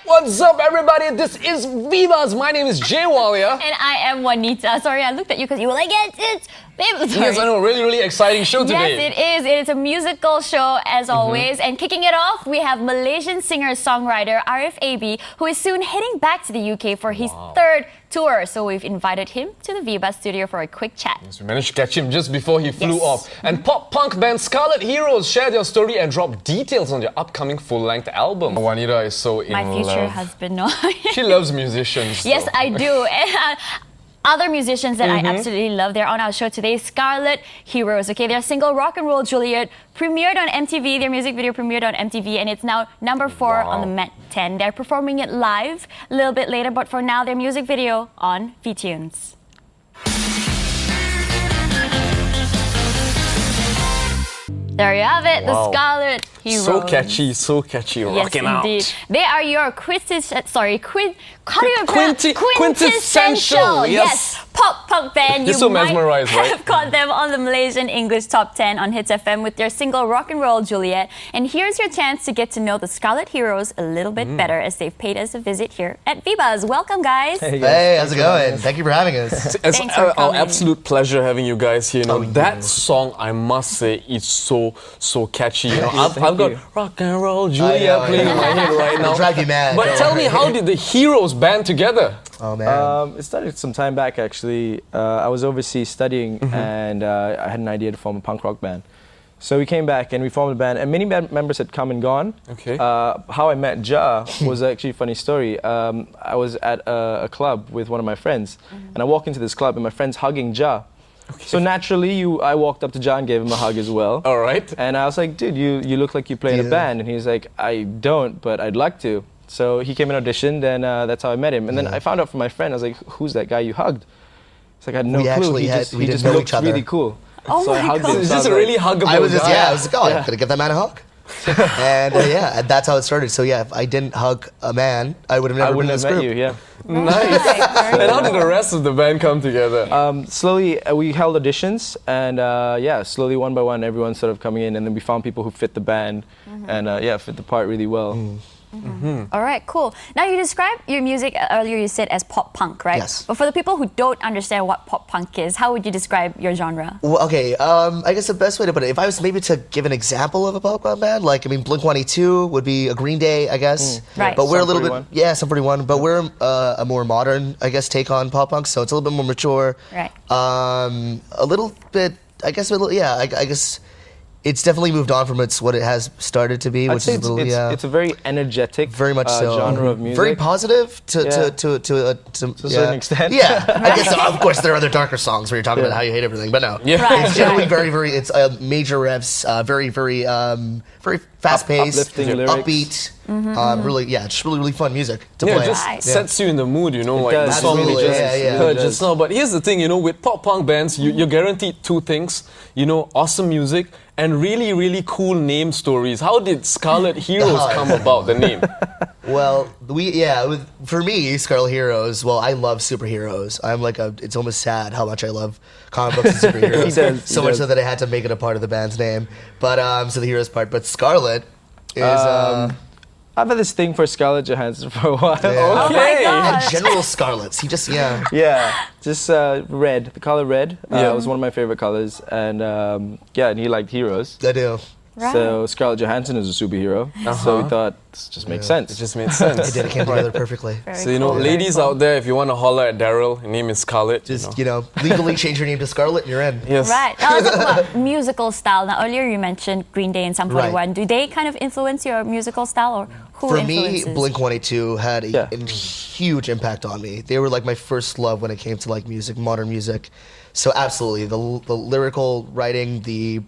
What's up, everybody? This is Vivas. My name is Jay Walia. And I am Juanita. Sorry, I looked at you because you were like, it's babe. Sorry. Yes, I know. Really exciting show today. Yes, it is. It is a musical show, as always. And kicking it off, we have Malaysian singer-songwriter Arif AB, who is soon heading back to the UK for his third tour. So we've invited him to the Vivas studio for a quick chat. Yes, we managed to catch him just before he flew off. And pop-punk band Scarlet Heroes shared their story and dropped details on their upcoming full-length album. Juanita is so in love. My future husband, no. She loves musicians. Yes, though. I do. And, other musicians that I absolutely love, they're on our show today. Scarlet Heroes, okay? Their single Rock and Roll Juliet premiered on MTV. Their music video premiered on MTV, and it's now number 4 on the Met 10. They're performing it live a little bit later, but for now, their music video on VTunes. There you have it, the Scarlet Heroes. So catchy, rocking out. Yes, indeed. They are your quintessential, yes, pop-punk band. You're so mesmerized, right? Have caught them on the Malaysian English Top 10 on Hits FM with their single Rock and Roll Juliet. And here's your chance to get to know the Scarlet Heroes a little bit better as they've paid us a visit here at Vivas. Welcome, guys. Hey, how's it going? Thank you for having us. It's Thanks for our coming. absolute pleasure having you guys here. You know, that song, I must say, is so catchy. You know, I've got Rock and Roll Juliet playing in my head right now. It'll drive you mad. But tell me, how did the Heroes band together? Oh man. It started some time back, actually. I was overseas studying, and I had an idea to form a punk rock band. So we came back and we formed a band, and many band members had come and gone. Okay. How I met Ja was actually a funny story. I was at a club with one of my friends, and I walked into this club, and my friend's hugging Ja. Okay. So naturally, I walked up to Ja and gave him a hug as well. All right. And I was like, dude, you look like you play in a band. And he's like, I don't, but I'd like to. So he came and auditioned, and that's how I met him. And then I found out from my friend, I was like, who's that guy you hugged? He's like, I had no clue. We He just know looked each other. really cool. Oh so my I hugged God. him. Is So I this was a like, really huggable I was just, guy? I was like, oh, I'm gonna give that man a hug. And and that's how it started. So yeah, if I didn't hug a man, I would have never been in this met group. you, yeah. Nice. And how did the rest of the band come together? Slowly, we held auditions, and slowly one by one, everyone started coming in, and then we found people who fit the band, and fit the part really well. All right, cool. Now, you described your music earlier, you said, as pop-punk, right? Yes. But for the people who don't understand what pop-punk is, how would you describe your genre? Well, okay, I guess the best way to put it, if I was maybe to give an example of a pop punk band, like, I mean, Blink-182 would be a Green Day, I guess. Right. But we're a Sum little 41. bit, Sum 41, but we're a more modern, I guess, take on pop punk, so it's a little bit more mature. Right. A little bit, I guess, I guess it's definitely moved on from what it has started to be, I'd which say is a little, it's a very energetic, very much so genre of music. Very positive to a certain extent. Yeah, I guess of course there are other darker songs where you're talking about how you hate everything, but no. Yeah. Right. It's generally very. It's major riffs, very fast paced, uplifting lyrics. upbeat. Really, just really fun music to Yeah, play. it just Right. sets you in the mood, you know, like the does. song we Absolutely, just yeah. heard just now. But here's the thing, you know, with pop-punk bands, you're guaranteed two things, you know, awesome music and really cool name stories. How did Scarlet Heroes come about, the name? Well, for me, Scarlet Heroes. Well, I love superheroes. I'm like it's almost sad how much I love comic books and superheroes. So much so that I had to make it a part of the band's name. But so the heroes part. But Scarlet is. I've had this thing for Scarlett Johansson for a while. Yeah. Oh my And gosh. General Scarlets. He just Just red. The color red was one of my favorite colors, and and he liked heroes. I do. Right. So Scarlett Johansson is a superhero. So we thought this just makes sense. It just made sense. It came together perfectly. Very So, you know, cool. ladies out there, if you want to holler at Daryl, her name is Scarlet. Just legally change your name to Scarlet, and you're in. Yes. Right. Now, let's talk about musical style. Now, earlier you mentioned Green Day and Sum 41. Right. Do they kind of influence your musical style, or who For influences? me, Blink-182 had a huge impact on me. They were like my first love when it came to like music, modern music. So absolutely, the lyrical writing, the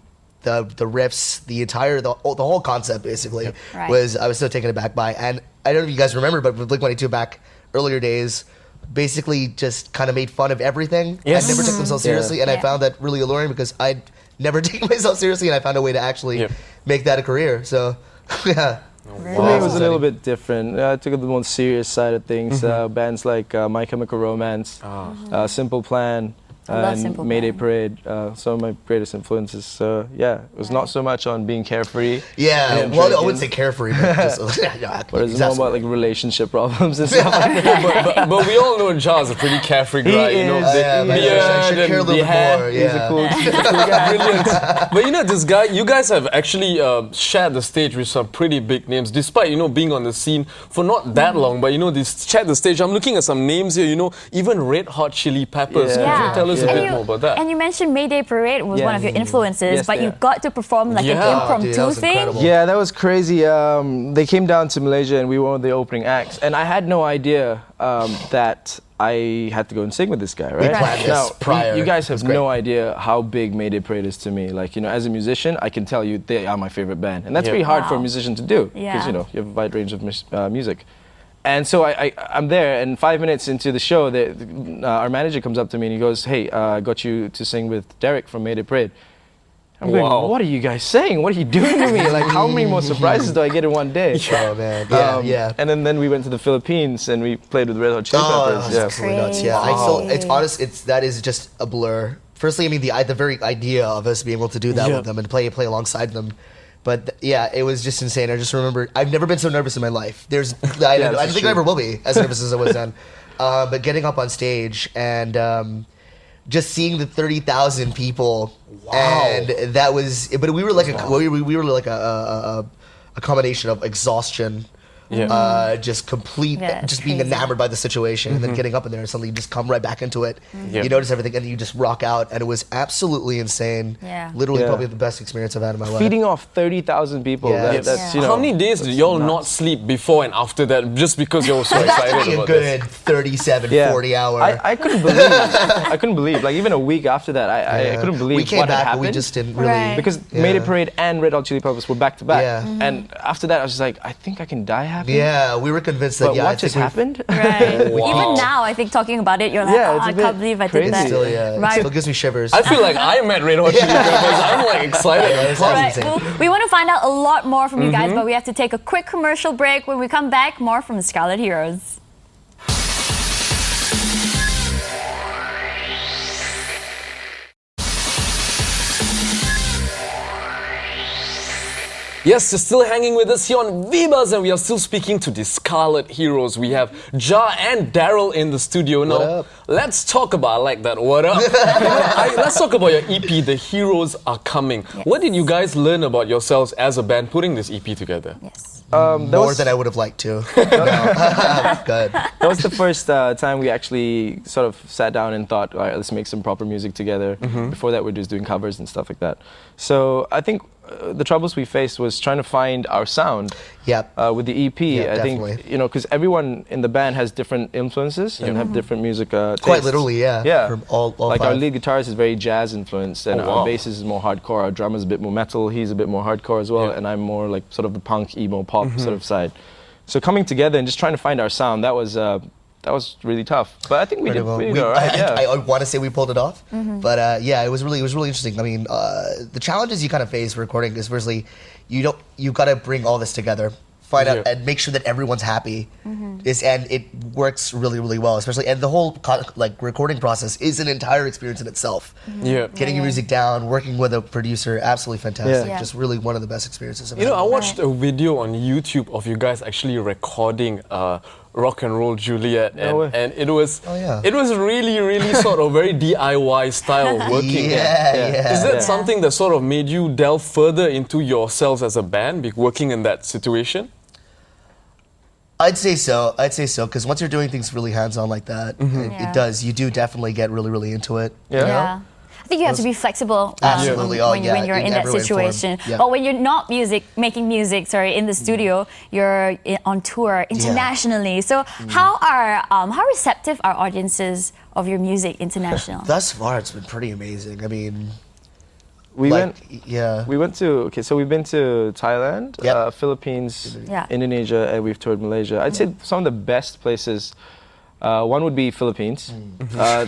riffs, the whole concept basically Right. I was so taken aback by. And I don't know if you guys remember, but with Blink-182 back earlier days, basically just kind of made fun of everything Yes. and never took themselves seriously. And I Yeah. found that really alluring because I'd never taken myself seriously, and I found a way to actually make that a career. So, yeah. For me, it was a little bit different. I took the more serious side of things. Bands like My Chemical Romance, Simple Plan, I love and Simple Mayday Plan. Parade. Some of my greatest influences. So yeah, it was not so much on being carefree. Yeah, and well, I drinking, wouldn't say carefree, but just, but it's more about like relationship problems and stuff like that. but we all know Ja's a pretty carefree guy. You know, is. the Yeah, man, beard I should care a and little the bit hair. more. He's a Yeah. cool, he's a cool guy. Brilliant. But you know, this guy, you guys have actually shared the stage with some pretty big names, despite, you know, being on the scene for not that long. But, you know, this shared the stage. I'm looking at some names here, you know, even Red Hot Chili Peppers. Yeah. Could you tell us a And bit you- more about that? And you mentioned Mayday Parade was one of your influences, Yes, but they you are. got to perform like Yeah. an Oh, impromptu dude, that was thing. incredible. Yeah, that was crazy. They came down to Malaysia and we were one of the opening acts. And I had no idea that I had to go and sing with this guy, right? planned this Now, prior. you guys have It was great. no idea how big Mayday Parade is to me. Like, you know, as a musician, I can tell you they are my favorite band. And that's Yeah. pretty hard for a Wow. musician to do. Because, Yeah. you know, you have a wide range of music. And so I'm there, and 5 minutes into the show, our manager comes up to me and he goes, "Hey, I got you to sing with Derek from Mayday Parade." I'm going, Wow. "What are you guys saying? What are you doing to me? Like, how many more surprises do I get in one day?" Oh, man. Yeah, yeah. And then we went to the Philippines and we played with Red Hot Chili Peppers. that's absolutely nuts. Yeah, I still, it's honest. That is just a blur. Firstly, I mean the very idea of us being able to do that Yeah. with them and play alongside them. But yeah, it was just insane. I just remember I've never been so nervous in my life. I this don't is think I ever will be as nervous as I was then. But getting up on stage and just seeing the 30,000 people, and that was. But we were like we were like a combination of exhaustion. Just complete, Yeah, it's just being crazy. enamored by the situation, and then getting up in there and suddenly you just come right back into it. Yeah. You notice everything, and you just rock out, and it was absolutely insane. Yeah. Literally, Yeah. probably the best experience I've had in my life. Feeding off 30,000 people. Yeah. That's, Yeah. you know. How many days did y'all not sleep before and after that just because you were so excited a about good this? 37, Yeah. 40 hour. I couldn't believe. I couldn't believe. Like even a week after that, I couldn't believe we came what back, had but happened. we just didn't really. Right. because Yeah. Mayday Parade and Red Hot Chili Peppers were back to back. Yeah. And after that, I was just like, I think I can die happy. Yeah, we were convinced that. But Yeah, I what think just we've- happened? Right. Wow. Even now, I think talking about it, you're like, Yeah, oh, it's a I bit can't believe I crazy. did that. Still, yeah, it Right. still gives me shivers. I feel like I met Red Hot Chili Peppers. I'm like excited. and pumped. Right, well, we want to find out a lot more from you Mm-hmm. guys, but we have to take a quick commercial break. When we come back, more from Scarlet Heroes. Yes, you're still hanging with us here on Vibas, and we are still speaking to the Scarlet Heroes. We have Ja and Daryl in the studio now. up? Let's talk about, I like that, what up? Let's talk about your EP, The Heroes Are Coming. What did you guys learn about yourselves as a band putting this EP together? Yes. More than I would have liked to. No. Good. That was the first time we actually sort of sat down and thought, all right, let's make some proper music together. Before that, we were just doing covers and stuff like that. So I think the troubles we faced was trying to find our sound. Yep. With the EP, Yeah, I think, definitely. you know, because everyone in the band has different influences and have different music tastes. Quite literally, yeah. Yeah. From all like our five. lead guitarist is very jazz influenced, and Oh, wow. our bassist is more hardcore. Our drummer's a bit more metal. He's a bit more hardcore as well, Yeah. and I'm more like sort of the punk, emo, pop sort of side. So coming together and just trying to find our sound, that was really tough. But I think we did all right. Yeah. I want to say we pulled it off, but yeah, it was really interesting. I mean, the challenges you kind of face for recording is firstly, you've got to bring all this together, find out Yeah. and make sure that everyone's happy, and it works really well. Especially, and the whole recording process is an entire experience in itself. Yeah. Getting your music down, working with a producer, absolutely fantastic. Yeah. Just really one of the best experiences I've You know, had. I watched a video on YouTube of you guys actually recording Rock and Roll Juliet, No way. and it was yeah. it was really sort of very DIY style of working. Yeah. Is that Yeah. something that sort of made you delve further into yourselves as a band, working in that situation? I'd say so, because once you're doing things really hands-on like that, Yeah. it does. You do definitely get really into it. Yeah. Yeah. I think you have to be flexible Absolutely. Oh, when, yeah, when you're in that every way and form. situation. Yeah. But when you're not making music, in the studio, you're on tour internationally. So how receptive are audiences of your music international? Thus far, it's been pretty amazing. I mean, We like, went. yeah. So we've been to Thailand, Yep. Philippines, Yeah. Indonesia, and we've toured Malaysia. I'd say some of the best places One would be Philippines.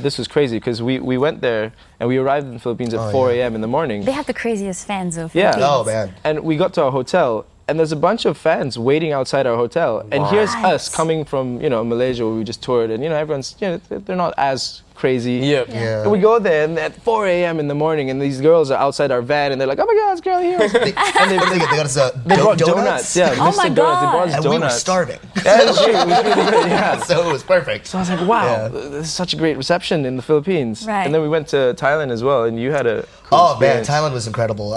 This was crazy because we went there and we arrived in the Philippines at 4 a.m. in the morning. They have the craziest fans of Yeah. Philippines. Oh man. And we got to our hotel, and there's a bunch of fans waiting outside our hotel. And here's us coming from, Malaysia, where we just toured, and everyone's, they're not as crazy. Yep. Yeah. And we go there, and at 4 a.m. in the morning, and these girls are outside our van, and they're like, "Oh my God, it's Scarlet Heroes!" And they got us They brought donuts. Yeah, Oh Mr. my Donuts. They brought God. us and donuts. we were starving. Yeah, it was really good. Yeah. So it was perfect. So I was like, wow, Yeah. this is such a great reception in the Philippines. Right. And then we went to Thailand as well, and you had a cool Oh man, experience. Thailand was incredible.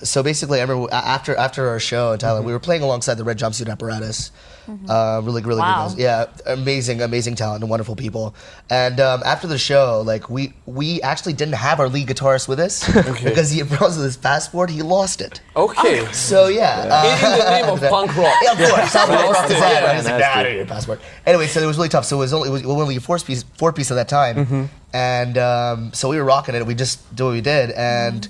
So basically, I remember after our show in Thailand, we were playing alongside the Red Jumpsuit Apparatus. Really Wow. good guys. Yeah, amazing talent and wonderful people. And after the show, like we actually didn't have our lead guitarist with us because because of his passport, he lost it. Okay. So yeah, In the name of punk rock. yeah, of course. South Punk Rock is that. Yeah, I was like, that's nah, I true. don't need a passport. Anyway, so it was really tough. So it was only a four piece at that time, and so we were rocking it. We just did what we did, and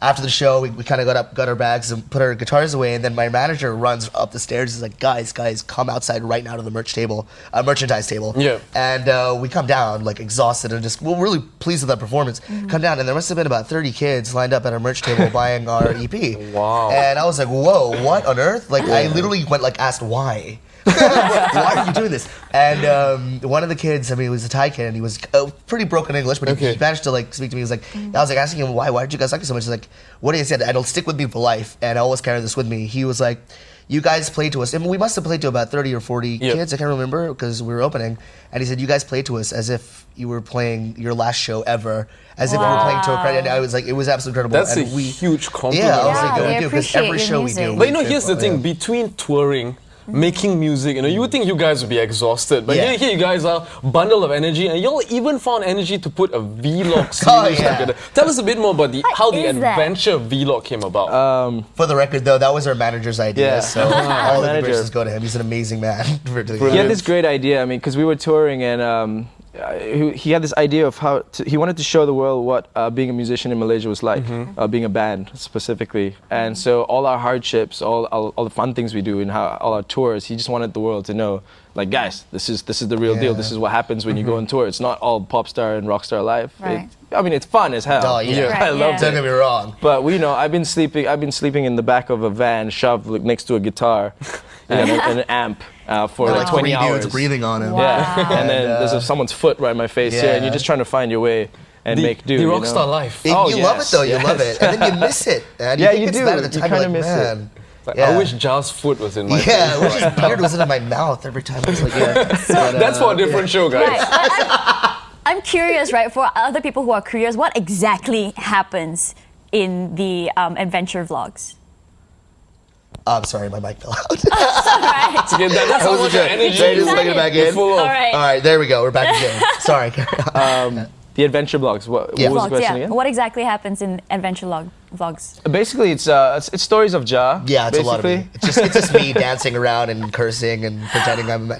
after the show, we kind of got our bags and put our guitars away, and then my manager runs up the stairs. He's like, guys, come outside right now to the merchandise table. Yeah. And we come down like exhausted and just we're really pleased with that performance. Come down, and there must have been about 30 kids lined up at our merch table buying our EP. Wow. And I was like, whoa, what on earth? Like I literally asked why. Why are you doing this? And one of the kids, I mean, he was a Thai kid, and he was pretty broken English, but he managed to speak to me. He was like, I was asking him why did you guys like it so much? He's like, what he said, it'll stick with me for life, and I always carry this with me. He was like, you guys played to us, and we must have played to about 30 or 40 kids, I can't remember, because we were opening, and he said, you guys played to us as if you were playing your last show ever, as if you were playing to a credit, and I was like, it was absolutely incredible. That's and a huge compliment. Yeah, I was Yeah, like, they we do, because appreciate every your show we music. do. But here's the thing, between touring, making music, you would think you guys would be exhausted, but Yeah. here you guys are, bundle of energy, and y'all even found energy to put a vlog series Oh, yeah. together. Tell us a bit more about how the is that? adventure vlog came about. For the record, though, that was our manager's idea, Yeah. so all the Manager. graces go to him. He's an amazing man. For doing He that. had this great idea. I mean, because we were touring, and he had this idea of he wanted to show the world what being a musician in Malaysia was like, being a band specifically. And so all our hardships, all the fun things we do, and all our tours, he just wanted the world to know, like, guys, this is the real deal. Yeah. This is what happens when you go on tour. It's not all pop star and rock star life. Right. I mean, it's fun as hell. Oh, yeah. Right, I loved yeah. Don't get me wrong. But I've been sleeping in the back of a van, shoved next to a guitar and an amp for There are like like 20 three hours. dudes breathing on him. Yeah, and then And, there's someone's foot right in my face here, and yeah. you're just trying to find your way and make do. The you know? rockstar life. You Oh, love it yes, though, you yes. love it, and then you miss it. And Yeah, think you it's do. bad at the You time. kinda You're like, miss it. man. Like, Yeah. I wish Jar's foot was in my Yeah, I face. wish his beard was in my mouth every time. I was like, yeah. But, That's for a different show, guys. Right. I'm curious, right? For other people who are curious, what exactly happens in the adventure vlogs? I'm sorry, my mic fell out. Right. Again, that's how much energy Sorry, just Excited. bring it back you're in. full of. All right. All right, there we go. We're back again. Sorry. The adventure blogs. What Yeah. was the Vlogs, question yeah. again? What exactly happens in adventure vlogs? Basically, it's stories of Ja. Yeah, it's basically. a lot of me. It's just me dancing around and cursing and pretending I'm.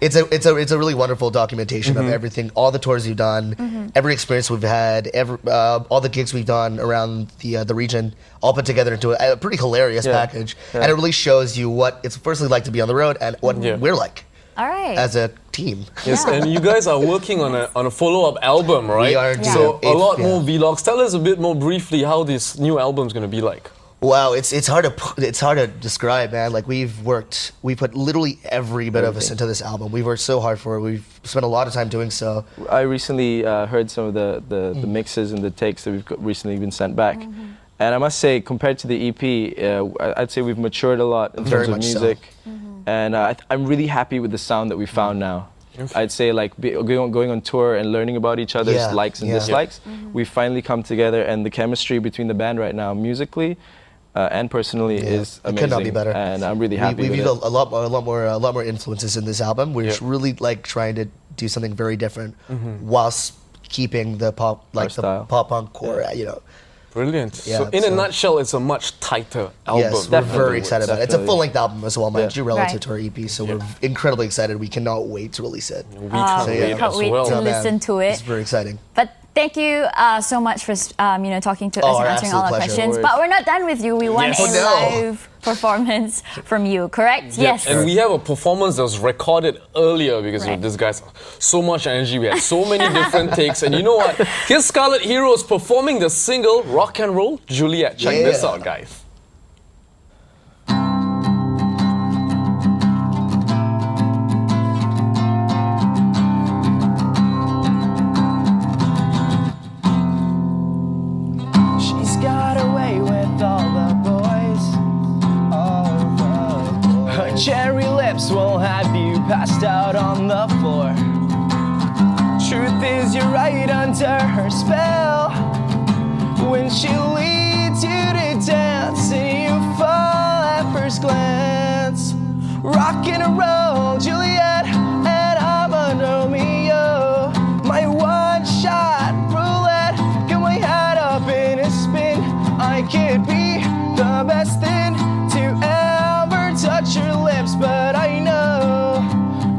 It's a really wonderful documentation of everything, all the tours we've done, every experience we've had, all the gigs we've done around the region, all put together into a pretty hilarious package, and it really shows you what it's firstly like to be on the road and what we're like All right. as a team. Yes, Yeah. and you guys are working on a follow-up album, right? We are doing So a lot yeah. more vlogs. Tell us a bit more briefly how this new album's going to be like. Wow, it's hard to describe, man. Like we put literally every bit of us into this album. We've worked so hard for it. We've spent a lot of time doing so. I recently heard some of the mixes and the takes that we've recently been sent back. And I must say, compared to the EP, I'd say we've matured a lot in Very terms of much so. music. And I'm really happy with the sound that we found now. I'd say going on tour and learning about each other's Yeah, likes and yeah. dislikes, we finally come together, and the chemistry between the band right now, musically and personally, is It amazing. could not be better. And I'm really happy We've with used it. a lot more influences in this album. We're just really like trying to do something very different, whilst keeping the pop Our the style. pop punk core. Brilliant. Yeah, so in a so- nutshell, it's a much tighter album. Yes, we're Definitely. very excited about it. It's a Definitely. full-length album as well, mind you, relative Right. to our EP. So we're incredibly excited. We cannot wait to release it. We can't So, yeah. wait Can't as wait well. to Oh, man. listen to it. It's very exciting. But Thank you so much for talking to us Oh, and our answering all our absolute pleasure. questions. But we're not done with you. We want Yes. a Oh, no. live performance from you, correct? Yes. And we have a performance that was recorded earlier because Right. this guy's so much energy. We had so many different takes. And you know what? Here's Scarlet Heroes performing the single Rock and Roll Juliet. Check this Yeah. out, guys. She's got away with all the boys. Her cherry lips will have you passed out on the floor. Truth is, you're right under her spell. When she leads you to dance and you fall at first glance. Rock and roll, Juliet, and I'm a Romeo. My one-shot roulette, get my head up in a spin. I could be the best thing to ever touch your lips, but I know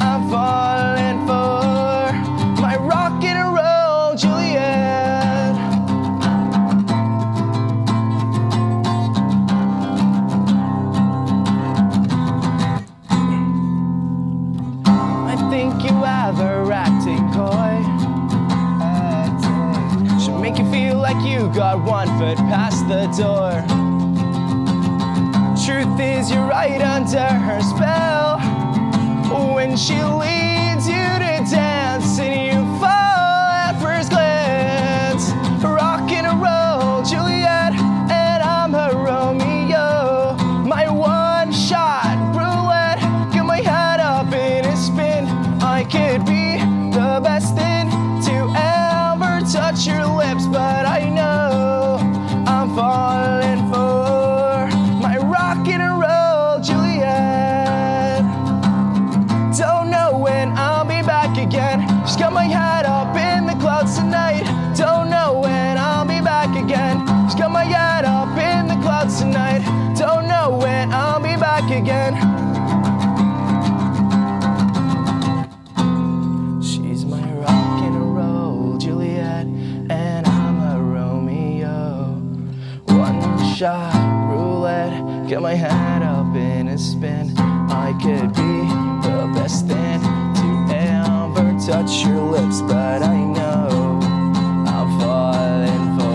I'm falling for my rock and roll, Juliet. I think you have her acting coy. Should make you feel like you got 1 foot past the door. Truth is, you're right under her spell. When she leads you to dance and you fall at first glance. Rock and roll, Juliet, and I'm her Romeo. My one-shot roulette, get my head up in a spin. I could be the best thing to ever touch your lips, but I know I'm falling for my rock and roll, Juliet. Don't know when I'll be back again. Just got my head up in the clouds tonight. Don't know when I'll be back again. Just got my head up in the clouds tonight. Don't know when I'll be back again. She's my rock and roll, Juliet, and I'm a Romeo. One-shot roulette, get my head up in a spin. I could be the best thing to ever touch your lips, but I know I'm falling for.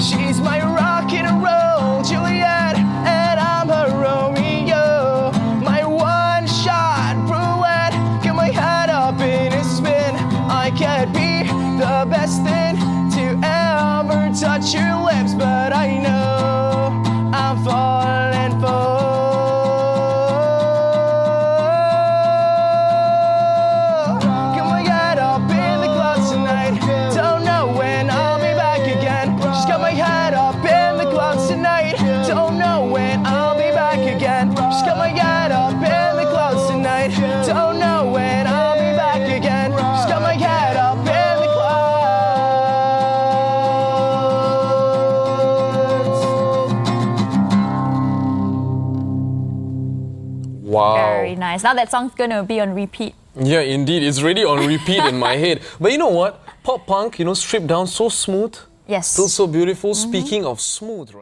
She's my rock and roll, Juliet, and I'm her Romeo. My one-shot roulette, get my head up in a spin. I could be the best thing to ever touch your lips, but I know I'm falling for. Get my head up in the clouds tonight. Don't know when I'll be back again. Just got my head up in the clouds tonight. Don't know when I'll be back again. Just got my head up in the clouds tonight. Don't know when I'll be back again. Just got my head up in the clouds. Wow. Very nice. Now that song's gonna be on repeat. Yeah, indeed. It's really on repeat in my head. But you know what? Pop punk, stripped down so smooth. Yes. Still so beautiful. Speaking of smooth, right?